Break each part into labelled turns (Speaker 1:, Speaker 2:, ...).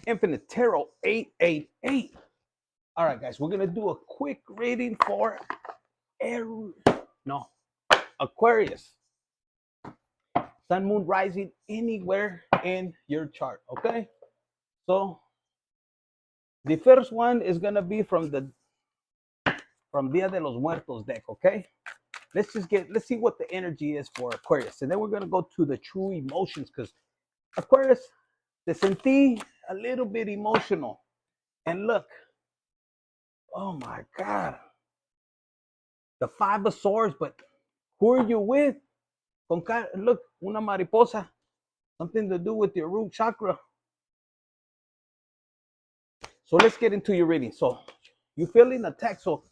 Speaker 1: Infinite Tarot 888. All right, guys, we're gonna do a quick reading for Aquarius, Sun, Moon, Rising, anywhere in your chart. Okay, so the first one is gonna be from Dia de los Muertos deck. Okay, let's see what the energy is for Aquarius, and then we're gonna go to the true emotions because Aquarius, te sentí a little bit emotional, and look, oh my God, the Five of Swords, but who are you with? Look, una mariposa, something to do with your root chakra. So let's get into your reading. So you feeling attacked. So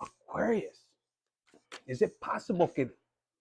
Speaker 1: Aquarius, is it possible that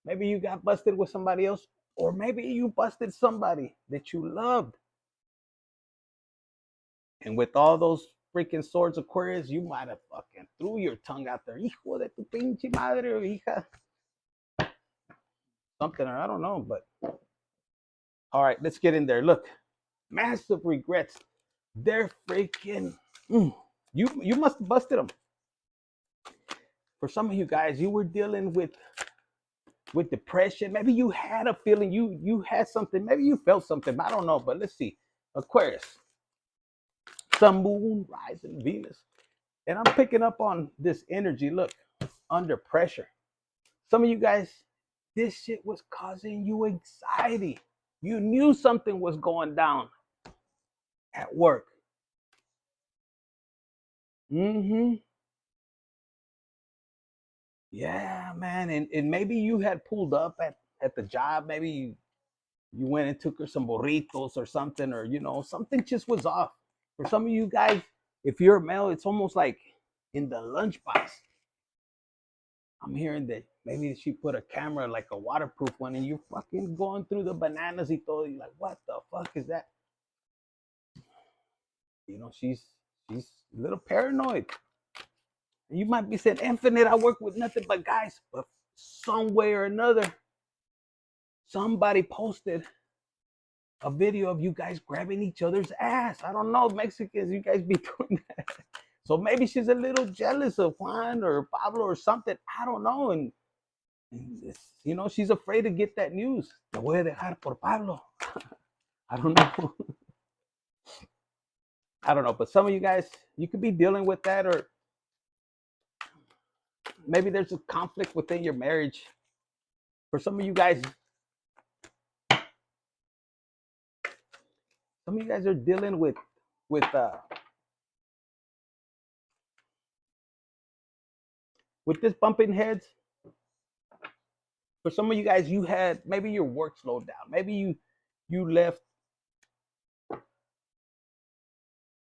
Speaker 1: maybe you got busted with somebody else, or maybe you busted somebody that you loved? And with all those freaking swords, Aquarius, you might have fucking threw your tongue out there. Hijo de tu pinche madre, o hija. Something, I don't know, but all right, let's get in there. Look, massive regrets. They're freaking. You must have busted them. For some of you guys, you were dealing with depression. Maybe you had a feeling, you had something. Maybe you felt something. I don't know, but let's see. Aquarius, Sun, Moon, Rising, Venus, and I'm picking up on this energy. Look, under pressure. Some of you guys, this shit was causing you anxiety. You knew something was going down at work. Yeah, man. And maybe you had pulled up at the job. Maybe you went and took her some burritos or something, or something just was off. For some of you guys, if you're a male, it's almost like in the lunchbox. I'm hearing that maybe she put a camera, like a waterproof one, and you're fucking going through the bananas y todo. You're like, what the fuck is that? She's a little paranoid. You might be saying, Infinite, I work with nothing but guys. But some way or another, somebody posted a video of you guys grabbing each other's ass. I don't know, Mexicans, you guys be doing that. So maybe she's a little jealous of Juan or Pablo or something. I don't know. And she's afraid to get that news. Te voy a dejar por Pablo. I don't know. I don't know. But some of you guys, you could be dealing with that, or maybe there's a conflict within your marriage. For some of you guys, are dealing with this bumping heads. For some of you guys, you had maybe your work slowed down. Maybe you left.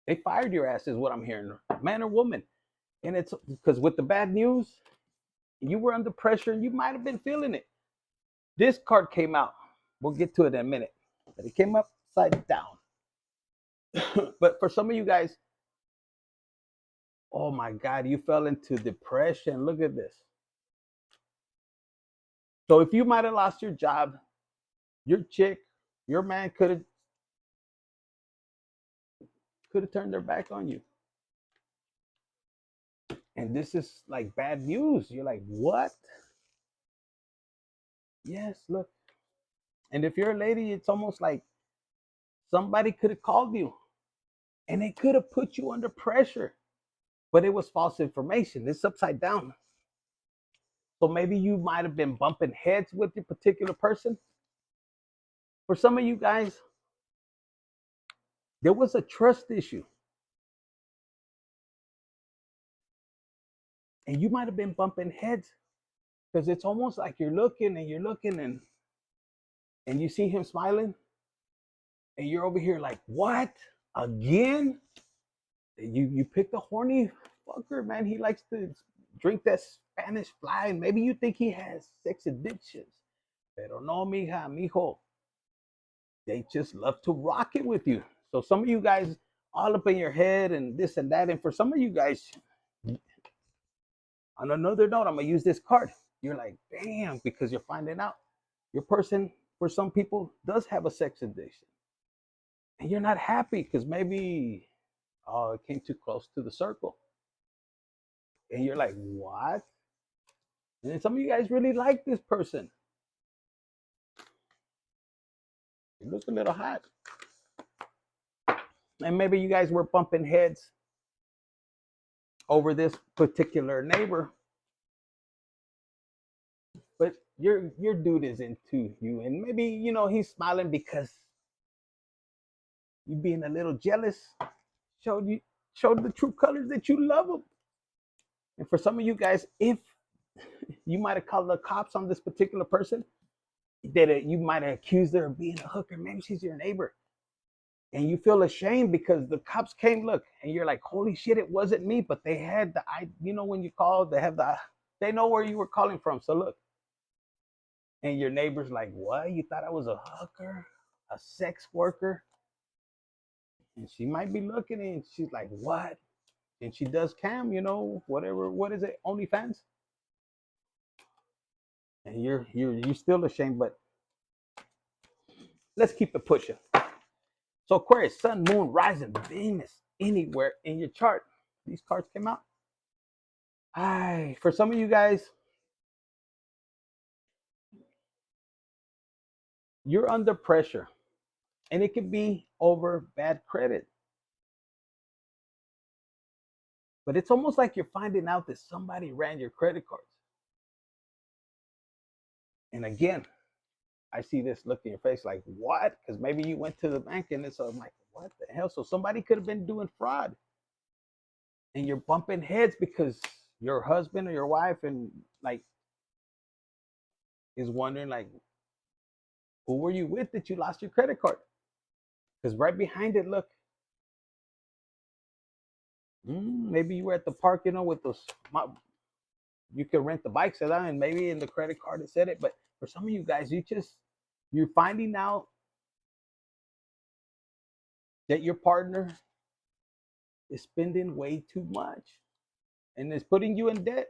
Speaker 1: They fired your ass, is what I'm hearing, man or woman. And it's because with the bad news, you were under pressure and you might have been feeling it. This card came out. We'll get to it in a minute. But it came upside down. But for some of you guys, oh my God, you fell into depression. Look at this. So if you might have lost your job, your chick, your man could have turned their back on you. And this is like bad news. You're like, what? Yes, look. And if you're a lady, it's almost like somebody could have called you and it could have put you under pressure, but it was false information. It's upside down. So maybe you might have been bumping heads with your particular person. For some of you guys, there was a trust issue. And you might have been bumping heads because it's almost like you're looking and you see him smiling and you're over here like, what? Again? You picked a horny fucker, man. He likes to drink that Spanish fly, and maybe you think he has sex addictions. Pero no, mija, mijo. They just love to rock it with you. So some of you guys all up in your head and this and that. And for some of you guys, on another note, I'm gonna use this card. You're like, damn, because you're finding out your person, for some people, does have a sex addiction. and you're not happy because maybe, oh, it came too close to the circle. And you're like, what? And then some of you guys really like this person. You look a little hot. And maybe you guys were bumping heads over this particular neighbor, but your dude is into you, and maybe he's smiling because you being a little jealous showed the true colors that you love him. And for some of you guys, if you might have called the cops on this particular person, that you might have accused her of being a hooker. Maybe she's your neighbor, and you feel ashamed because the cops came, look, and you're like, holy shit, it wasn't me, but they had when you call, they know where you were calling from. So look, and your neighbor's like, what? You thought I was a hooker, a sex worker? And she might be looking, and she's like, what? And she does cam, whatever. What is it? OnlyFans? And you're still ashamed, but let's keep it pushing. So Aquarius, Sun, Moon, Rising, Venus, anywhere in your chart. These cards came out. For some of you guys, you're under pressure, and it could be over bad credit. But it's almost like you're finding out that somebody ran your credit cards. And again, I see this look in your face like, what? Because maybe you went to the bank and it's like, what the hell? So somebody could have been doing fraud. And you're bumping heads because your husband or your wife and like is wondering like, who were you with that you lost your credit card? Because right behind it, look, maybe you were at the park, with those. You could rent the bikes at that, and maybe in the credit card it said it. But for some of you guys, you're finding out that your partner is spending way too much and is putting you in debt.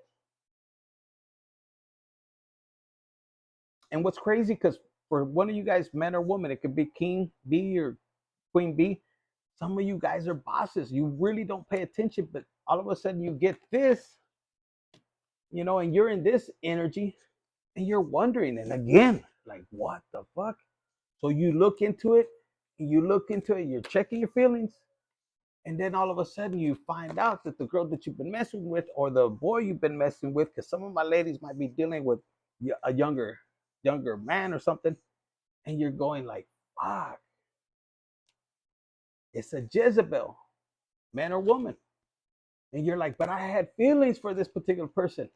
Speaker 1: And what's crazy, because for one of you guys, man or woman, it could be King B or Queen B. Some of you guys are bosses. You really don't pay attention, but all of a sudden you get this, and you're in this energy and you're wondering. And again, like, what the fuck? So you look into it, you're checking your feelings. And then all of a sudden you find out that the girl that you've been messing with or the boy you've been messing with, because some of my ladies might be dealing with a younger man or something, and you're going like, fuck, it's a Jezebel, man or woman. And you're like, but I had feelings for this particular person.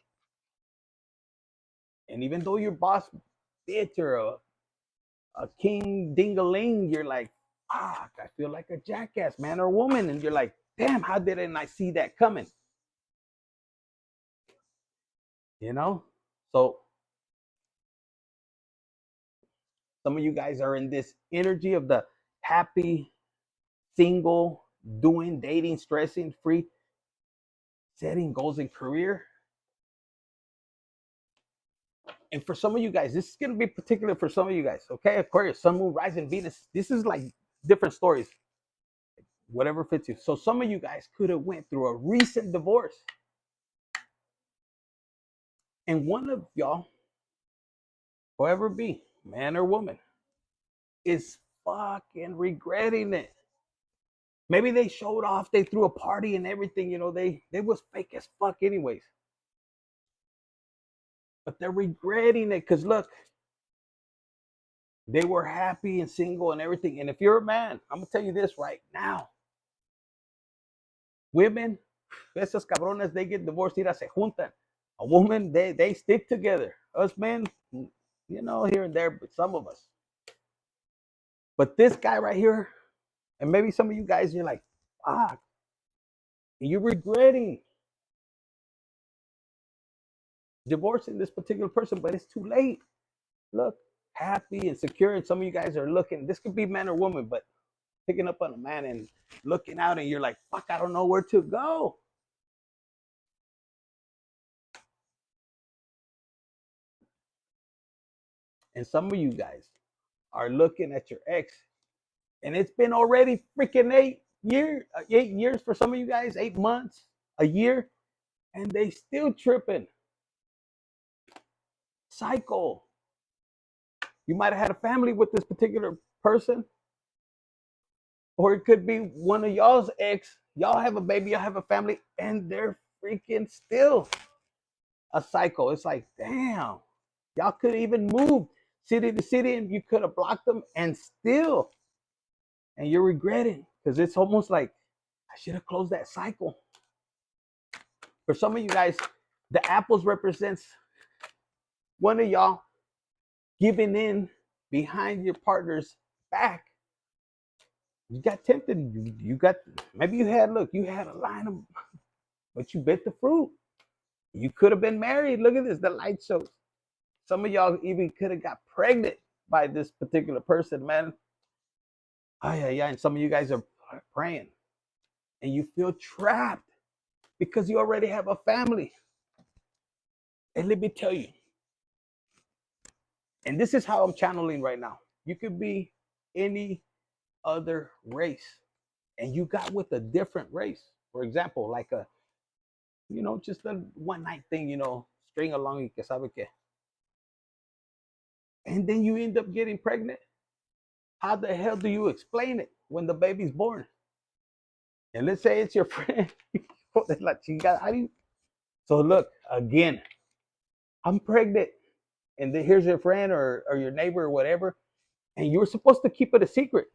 Speaker 1: And even though your boss bitch or a king ding-a-ling, you're like, fuck, I feel like a jackass, man or woman. And you're like, damn, how didn't I see that coming? So some of you guys are in this energy of the happy, single, doing, dating, stressing, free, setting goals in career. And for some of you guys, this is going to be particular for some of you guys. Okay, Aquarius, Sun, Moon, Rising, Venus. This is like different stories, whatever fits you. So some of you guys could have went through a recent divorce. And one of y'all, whoever it be, man or woman, is fucking regretting it. Maybe they showed off, they threw a party and everything, they was fake as fuck anyways. But they're regretting it because look, they were happy and single and everything. And if you're a man, I'm gonna tell you this right now. Women, esas cabronas, they get divorced, se juntan. A woman, they stick together. Us men, here and there, but some of us. But this guy right here, and maybe some of you guys, you're like, fuck, you're regretting divorcing this particular person, but it's too late. Look, happy and secure, and some of you guys are looking. This could be man or woman, but picking up on a man and looking out, and you're like, fuck, I don't know where to go. And some of you guys are looking at your ex And it's been already freaking 8 years for some of you guys, 8 months, a year, and they still tripping. Cycle. You might have had a family with this particular person, or it could be one of y'all's ex. Y'all have a baby, y'all have a family, and they're freaking still a cycle. It's like, damn, y'all could even move city to city and you could have blocked them and still, and you're regretting because it's almost like I should have closed that cycle. For some of you guys, the apples represents one of y'all giving in behind your partner's back. You got tempted. You got, maybe you had, look, you had a line of, but you bit the fruit. You could have been married. Look at this, the light shows. Some of y'all even could have got pregnant by this particular person, man. Oh, yeah. And some of you guys are praying and you feel trapped because you already have a family. And let me tell you, and this is how I'm channeling right now. You could be any other race and you got with a different race. For example, like a, just a one night thing, string along y que sabe que. And then you end up getting pregnant. How the hell do you explain it when the baby's born? And let's say it's your friend. How do you? So look, again, I'm pregnant. And then here's your friend or your neighbor or whatever. And you were supposed to keep it a secret.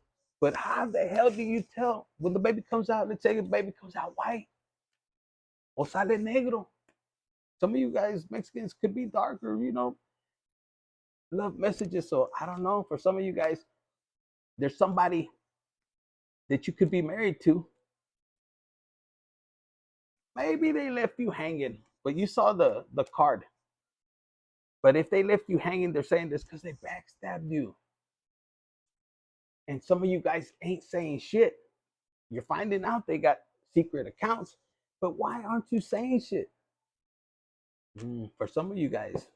Speaker 1: But how the hell do you tell when the baby comes out? Let's say the baby comes out white or sale negro. Some of you guys, Mexicans, could be darker, love messages. So I don't know. For some of you guys, there's somebody that you could be married to. Maybe they left you hanging, but you saw the card. But if they left you hanging, they're saying this because they backstabbed you. And some of you guys ain't saying shit. You're finding out they got secret accounts, but why aren't you saying shit? For some of you guys,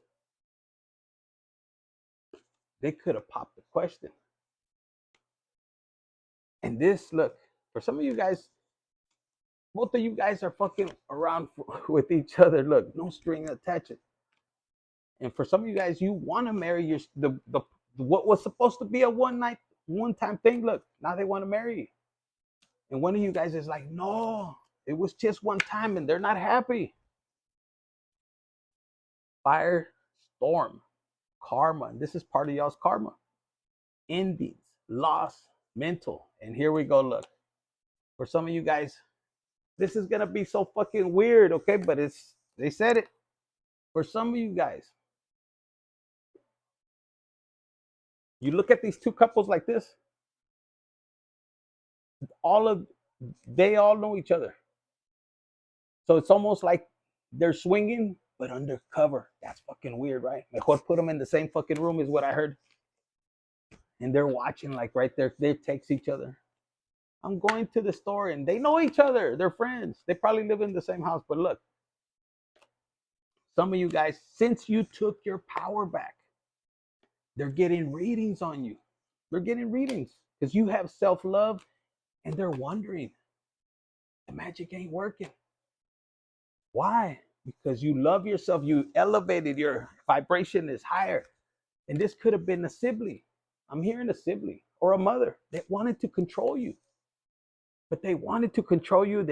Speaker 1: they could have popped the question. And this, look, for some of you guys, both of you guys are fucking around with each other. Look, no string attached. And for some of you guys, you want to marry the what was supposed to be a one time thing. Look, now they want to marry you. And one of you guys is like, no, it was just one time, and they're not happy. Fire, storm, karma. And this is part of y'all's karma. Endings, loss, mental. And here we go. Look, for some of you guys, this is gonna be so fucking weird, okay? But they said it. For some of you guys, you look at these two couples like this. They all know each other. So it's almost like they're swinging, but undercover. That's fucking weird, right? Mejor put them in the same fucking room is what I heard. And they're watching like right there. They text each other. I'm going to the store and they know each other. They're friends. They probably live in the same house. But look, some of you guys, since you took your power back, they're getting readings on you. They're getting readings because you have self-love and they're wondering, the magic ain't working. Why? Because you love yourself. You elevated, your vibration is higher. And this could have been a sibling. I'm hearing a sibling or a mother that wanted to control you. But they wanted to control you.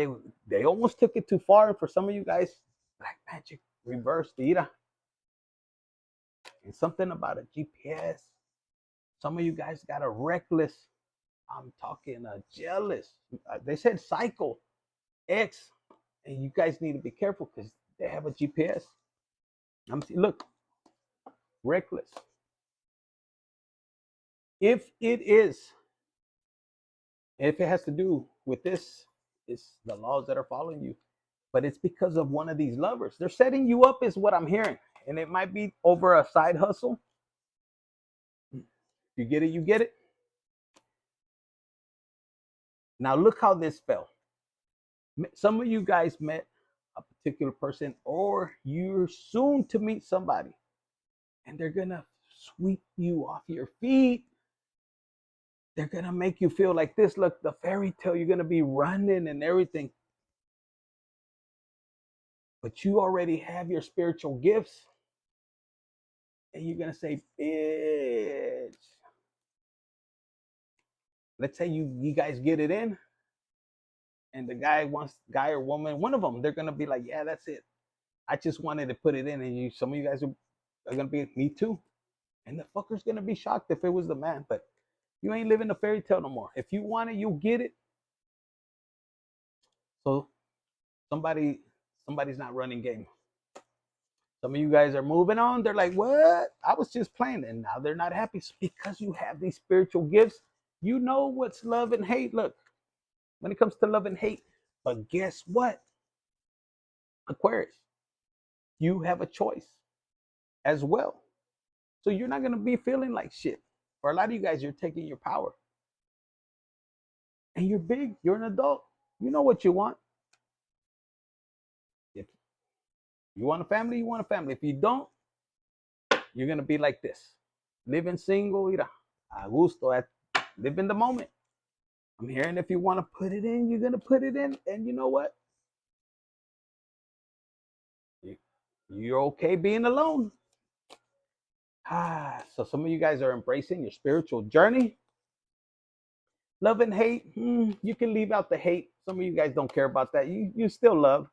Speaker 1: They almost took it too far. And for some of you guys, black magic reversed the ira. And something about a GPS. Some of you guys got a reckless, I'm talking a jealous. They said cycle X. And you guys need to be careful because they have a GPS. Look, reckless. If it has to do with this, it's the laws that are following you. But it's because of one of these lovers. They're setting you up, is what I'm hearing. And it might be over a side hustle. You get it, you get it. Now look how this fell. Some of you guys met a particular person, or you're soon to meet somebody, and they're gonna sweep you off your feet. They're going to make you feel like this. Look, the fairy tale, you're going to be running and everything. But you already have your spiritual gifts. And you're going to say, bitch. Let's say you guys get it in. And the guy or woman, one of them, they're going to be like, yeah, that's it. I just wanted to put it in. And some of you guys are going to be, me too. And the fucker's going to be shocked if it was the man. But you ain't living a fairy tale no more. If you want it, you'll get it. So somebody's not running game. Some of you guys are moving on. They're like, what? I was just playing. And now they're not happy. So because you have these spiritual gifts, you know what's love and hate. Look, when it comes to love and hate. But guess what? Aquarius, you have a choice as well. So you're not going to be feeling like shit. For a lot of you guys, you're taking your power. And you're big. You're an adult. You know what you want. If you want a family, you want a family. If you don't, you're going to be like this. Living single, a gusto, live in the moment. I'm hearing if you want to put it in, you're going to put it in. And you know what? You're okay being alone. So some of you guys are embracing your spiritual journey. Love and hate, you can leave out the hate. Some of you guys don't care about that. You still love.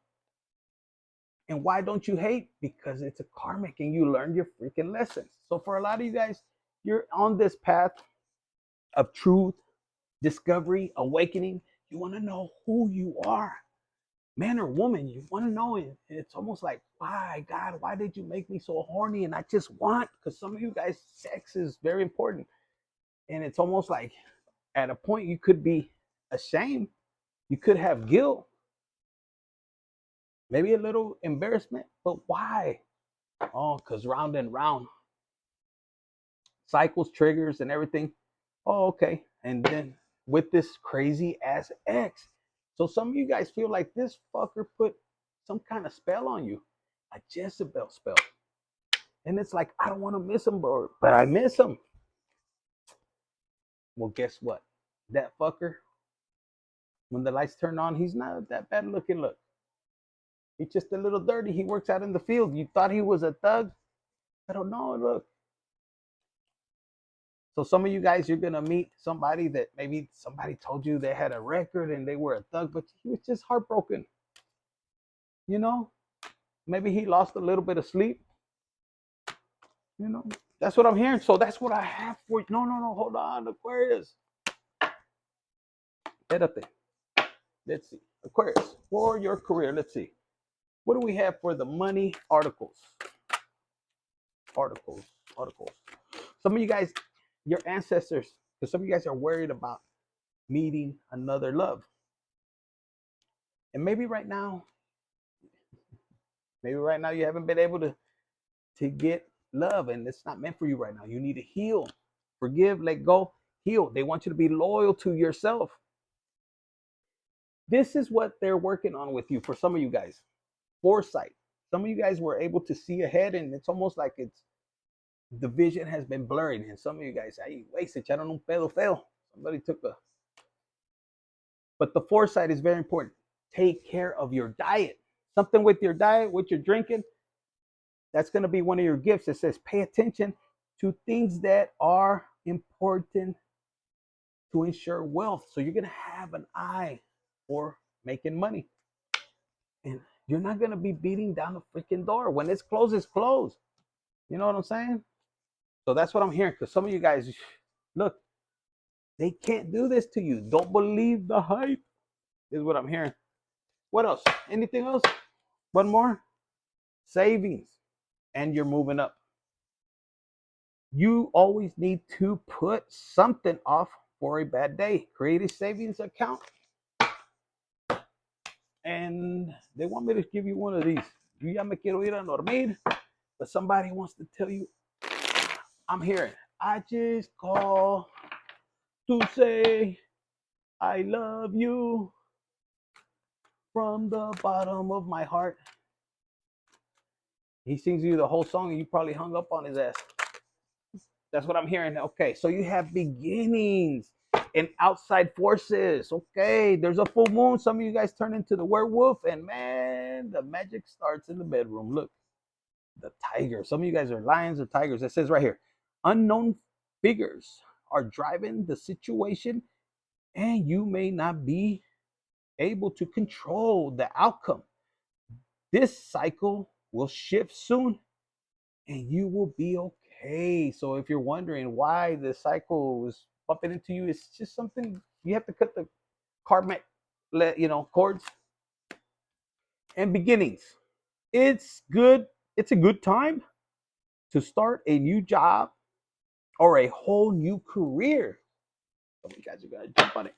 Speaker 1: And why don't you hate? Because it's a karmic and you learned your freaking lessons. So for a lot of you guys, you're on this path of truth, discovery, awakening. You want to know who you are. Man or woman, you want to know it. It's almost like, why, God, why did you make me so horny? And I just want, because some of you guys, sex is very important. And it's almost like at a point you could be ashamed. You could have guilt. Maybe a little embarrassment. But why? Oh, because round and round. Cycles, triggers, and everything. Oh, okay. And then with this crazy ass ex. So some of you guys feel like this fucker put some kind of spell on you. A Jezebel spell. And it's like, I don't want to miss him, but I miss him. Well, guess what? That fucker, when the lights turn on, he's not that bad looking. Look, he's just a little dirty. He works out in the field. You thought he was a thug? I don't know. Look. So some of you guys, you're going to meet somebody that maybe somebody told you they had a record and they were a thug, but he was just heartbroken. You know, maybe he lost a little bit of sleep. You know, that's what I'm hearing. So that's what I have for you. No, hold on, Aquarius. Espérate. Let's see. Aquarius, for your career, let's see. What do we have for the money articles? Articles. Some of you guys, your ancestors, because some of you guys are worried about meeting another love. And maybe right now you haven't been able to get love, and it's not meant for you right now. You need to heal, forgive, let go, heal. They want you to be loyal to yourself. This is what they're working on with you for some of you guys. Foresight. Some of you guys were able to see ahead, and it's almost like the vision has been blurred. And some of you guys, wait, se echaron un pedo feo. Somebody took a. But the foresight is very important. Take care of your diet. Something with your diet, what you're drinking, that's going to be one of your gifts. It says pay attention to things that are important to ensure wealth. So you're going to have an eye for making money. And you're not going to be beating down the freaking door. When it's closed, it's closed. You know what I'm saying? So that's what I'm hearing. Because some of you guys, look, they can't do this to you. Don't believe the hype, is what I'm hearing. What else? Anything else? One more? Savings. And you're moving up. You always need to put something off for a bad day. Create a savings account. And they want me to give you one of these. Yo ya me quiero ir a dormir. But somebody wants to tell you, I'm hearing, I just call to say I love you from the bottom of my heart. He sings you the whole song and you probably hung up on his ass. That's what I'm hearing. Okay, so you have beginnings. and outside forces. Okay, there's a full moon. Some of you guys turn into the werewolf, and man, the magic starts in the bedroom. Look, the tiger. Some of you guys are lions or tigers. It says right here, unknown figures are driving the situation, and you may not be able to control the outcome. This cycle will shift soon, and you will be okay. So if you're wondering why the cycle is bumping into you, it's just something you have to cut the karmic, cords and beginnings. It's good. It's a good time to start a new job or a whole new career. Some of you guys are gonna jump on it.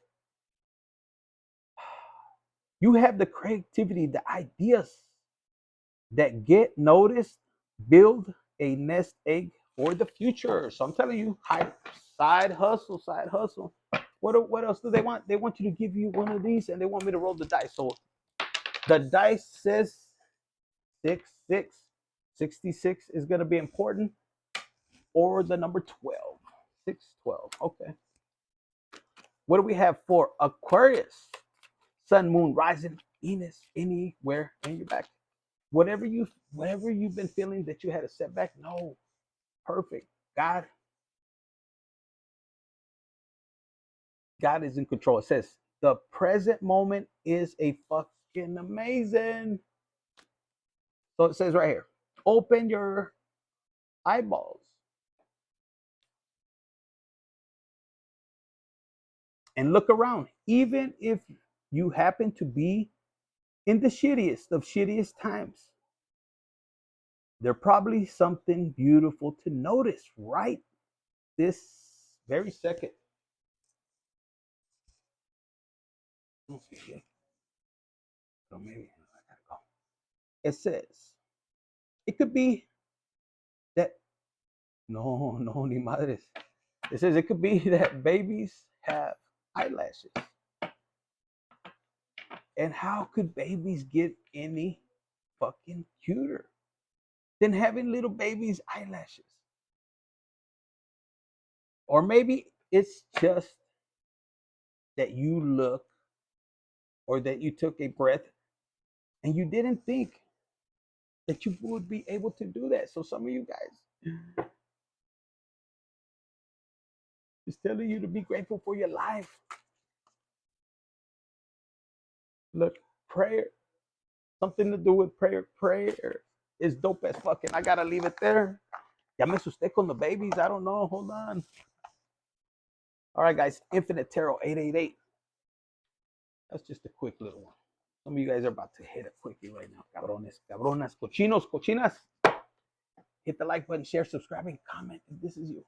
Speaker 1: You have the creativity, the ideas that get noticed, build a nest egg for the future. So I'm telling you, side hustle, side hustle. What else do they want? They want you to give you one of these, and they want me to roll the dice. So the dice says 6, 6. 66 is going to be important, or the number 12. 6, 12. Okay. What do we have for Aquarius? Sun, moon, rising, Venus, anywhere in your back. Whatever you've been feeling that you had a setback, no, perfect. God is in control. It says the present moment is a fucking amazing. So it says right here, open your eyeballs and look around. Even if you happen to be in the shittiest of shittiest times, there's probably something beautiful to notice right this very second. Okay. So maybe I gotta go. It says it could be that no ni madres. It says it could be that babies have eyelashes. And how could babies get any fucking cuter than having little babies' eyelashes? Or maybe it's just that you look or that you took a breath and you didn't think that you would be able to do that. So some of you guys is telling you to be grateful for your life. Look, prayer, something to do with prayer. Prayer is dope as fucking. I gotta leave it there. Ya me asusté con the babies. I don't know. Hold on. All right, guys. Infinite Tarot 888. That's just a quick little one. Some of you guys are about to hit a quickie right now. Cabrones, cabronas, cochinos, cochinas. Hit the like button, share, subscribe, and comment if this is you.